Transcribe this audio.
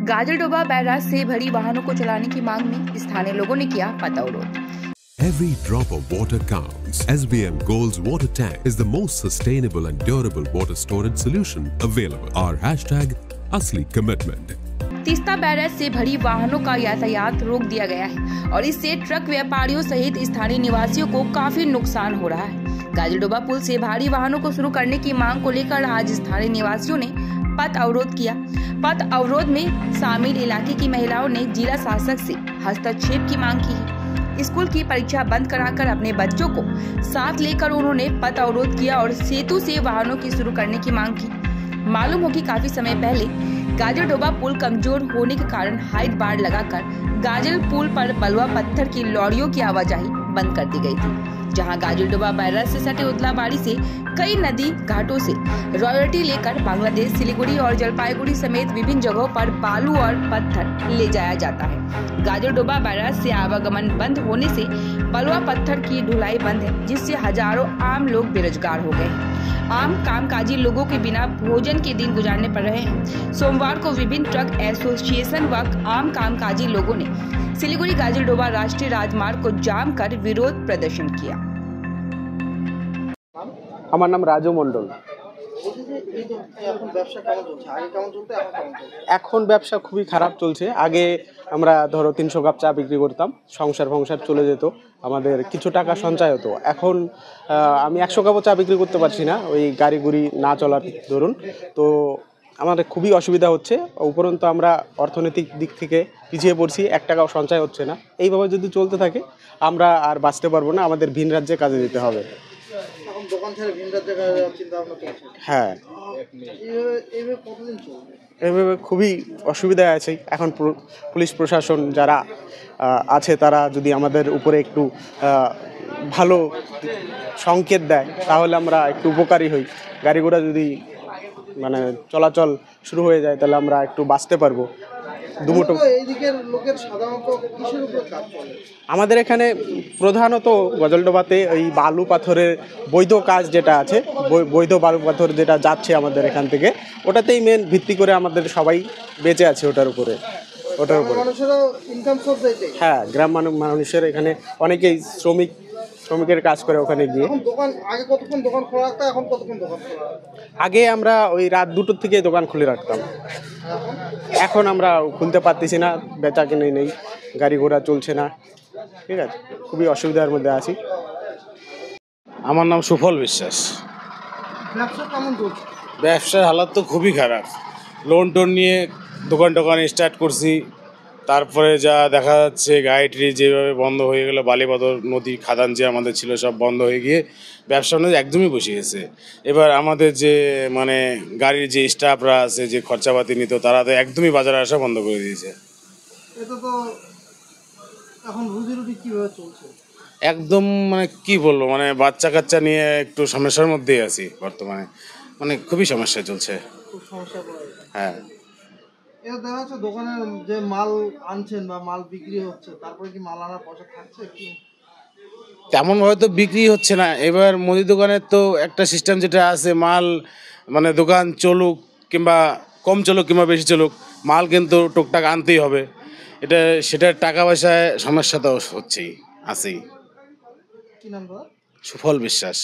गाजरडोबा barrage से भरी वाहनों को चलाने की मांग में स्थानीय लोगों ने किया पथ अवरोध। Every drop of water counts. SBM Gold's water tank is the most sustainable and durable water storage solution available. Our hashtag Asli Commitment. Teesta barrage से भरी वाहनों का यातायात रोक दिया गया है और इससे ट्रक व्यापारियों सहित स्थानीय निवासियों को काफी नुकसान हो रहा है। गाजरडोबा पुल से भारी वाहनों को शुरू करने की मांग को लेकर आज स्थानीय निवासियों ने पथ अवरोध किया। पथ अवरोध में शामिल इलाके की महिलाओं ने जिला शासक से हस्तक्षेप की मांग की है। स्कूल की परीक्षा बंद कराकर अपने बच्चों को साथ लेकर उन्होंने पथ अवरोध किया और सेतु से वाहनों की शुरू करने की मांग की। मालूम हो कि काफी समय पहले गाजरडोबा पुल कमजोर होने के कारण हाइट बार लगाकर गाजल पुल पर बलुआ पत्थर की लॉरियों की आवाजाही बंद कर दी गई थी, जहां गाजरडोबा बैराज से सटे उदलाबाड़ी से कई नदी घाटों से रॉयल्टी लेकर बांग्लादेश, सिलीगुड़ी और जलपाईगुड़ी समेत विभिन्न जगहों पर बालू और पत्थर ले जाया जाता है। गाजरडोबा बैराज से आवागमन बंद होने से बलुआ पत्थर की ढुलाई बंद है, जिससे हजारों आम लोग बेरोजगार हो गए हैं। आम कामकाजी लोगों के बिना भोजन के दिन गुजारने पड़ रहे हैं। सोमवार को विभिन्न ट्रक एसोसिएशन व आम कामकाजी लोगों ने सिलीगुड़ी गाजरडोबा राष्ट्रीय राजमार्ग को जाम कर विरोध प्रदर्शन किया। আমার নাম রাজু মণ্ডল। এখন ব্যবসা খুবই খারাপ চলছে। আগে আমরা ধরো 300 কাপ চা বিক্রি করতাম, সংসার চলে যেত, আমাদের কিছু টাকা সঞ্চয় হতো। এখন আমি 100 কাপও চা বিক্রি করতে পারছি না, ওই গাড়ি গুড়ি না চলার দরুন। তো আমাদের খুবই অসুবিধা হচ্ছে। উপরন্তু আমরা অর্থনৈতিক দিক থেকে পিছিয়ে পড়ছি, 1 টাকাও সঞ্চয় হচ্ছে না। এইভাবে যদি চলতে থাকে আমরা আর বাঁচতে পারবো না, আমাদের ভিন রাজ্যে কাজে যেতে হবে। হ্যাঁ, এইভাবে খুবই অসুবিধায় আছে। এখন পুলিশ প্রশাসন যারা আছে তারা যদি আমাদের উপরে একটু ভালো সংকেত দেয় তাহলে আমরা একটু উপকারী হই। গাড়ি ঘোড়া যদি মানে চলাচল শুরু হয়ে যায় তাহলে আমরা একটু বাঁচতে পারবো। আমাদের এখানে প্রধানত গজলডোবাতে ওই বালু পাথরের বৈধ কাজ যেটা আছে, বৈধ বালু পাথর যেটা যাচ্ছে আমাদের এখান থেকে, ওটাতেই মেন ভিত্তি করে আমাদের সবাই বেঁচে আছে ওটার উপরে। হ্যাঁ, গ্রাম মানুষের এখানে অনেকেই শ্রমিকের কাজ করে ওখানে গিয়ে। আগে আমরা ওই রাত 2টোর থেকে দোকান খুলে রাখতাম, এখন আমরা খুলতে পারতেছি না, বেচা কিনে নেই, গাড়ি ঘোড়া চলছে না। ঠিক আছে, খুবই অসুবিধার মধ্যে আছি। আমার নাম সুফল বিশ্বাস। ব্যবসার হালাত তো খুবই খারাপ। লোন টোন নিয়ে দোকান স্টার্ট করছি, তারপরে যা দেখা যাচ্ছে গাড়িটি যেভাবে বন্ধ হয়ে গেল, বালিপাথর নদী খাদান যে আমাদের ছিল সব বন্ধ হয়ে গিয়ে ব্যবসা একদমই বসে গেছে। এবার আমাদের যে মানে গাড়ির যে স্টাফরা আছে, যে খরচাপাতি নিত, তারা তো একদমই বাজারে আসা বন্ধ করে দিয়েছে। একদম মানে কি বলবো, মানে বাচ্চা কাচ্চা নিয়ে একটু সমস্যার মধ্যেই আছি বর্তমানে, মানে খুবই সমস্যা চলছে। হ্যাঁ, দেখা যাচ্ছে দোকানের যে মাল আনছেন বা মাল বিক্রি হচ্ছে, তারপরে কি মাল আনার পয়সা থাকছে কি? তেমন ভাবে তো বিক্রি হচ্ছে না। এবার মুদি দোকানের তো একটা সিস্টেম যেটা আছে, মাল মানে দোকান চলুক কিংবা কম চলুক কিংবা বেশি চলুক, মাল কিন্তু টুকটাক আনতেই হবে। সেটার টাকা পয়সায় সমস্যা তো হচ্ছেই, আছেই। কি নাম? সুফল বিশ্বাস।